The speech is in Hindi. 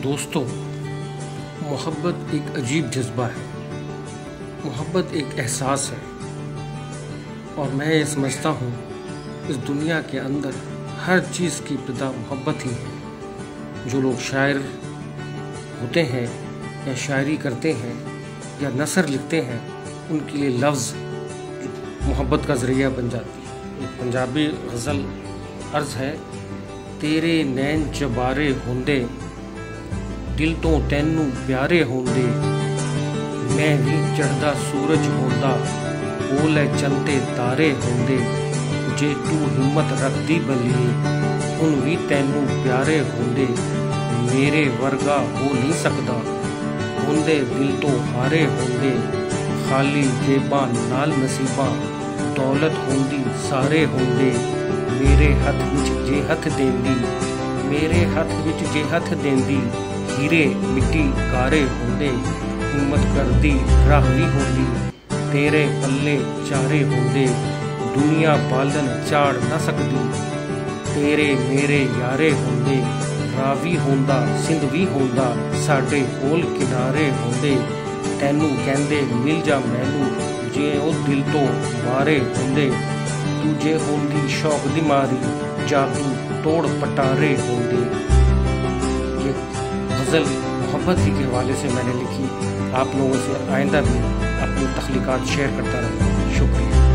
दोस्तों, मोहब्बत एक अजीब जज्बा है। मोहब्बत एक एहसास है और मैं ये समझता हूँ इस दुनिया के अंदर हर चीज़ की इब्तिदा मोहब्बत ही है। जो लोग शायर होते हैं या शायरी करते हैं या नसर लिखते हैं, उनके लिए लफ्ज़ मोहब्बत का ज़रिया बन जाती है। एक पंजाबी गज़ल अर्ज़ है, तेरे नैन चबारे होंदे दिल तो तैनू प्यारे होंदे, मैं भी चढ़दा सूरज होंदा बोले चलते तारे होंदे, जे तू हिम्मत रखदी बलिए उन भी तैनू प्यारे होंदे, मेरे वर्गा हो नहीं सकदा होंदे दिल तो हारे होंदे, खाली जेबां नाल नसीबां दौलत होंदी सारे होंदे, मेरे हथ विच जे हथ देंदी मेरे हथ विच जे हथ देंदी, हीरे मिट्टी कारे होंदे, हिम्मत करदी राह भी होंदी, तेरे पल्ले चारे होंदे, दुनिया पालन चाड़ न सकदी, तेरे मेरे यारे होंदे, रावी होंदा सिंध भी होंदा साडे कोल किनारे होंदे, तैनू कहंदे मिल जा मैनू जे ओ दिल तो मारे होंदे, तुझे होंदी शौक दी मारी जादू तोड़ पटारे होंदे। ये गज़ल मोहब्बत ही के हवाले से मैंने लिखी। आप लोगों से आइंदा भी अपनी तख्लीकात शेयर करता रहूँगा। शुक्रिया।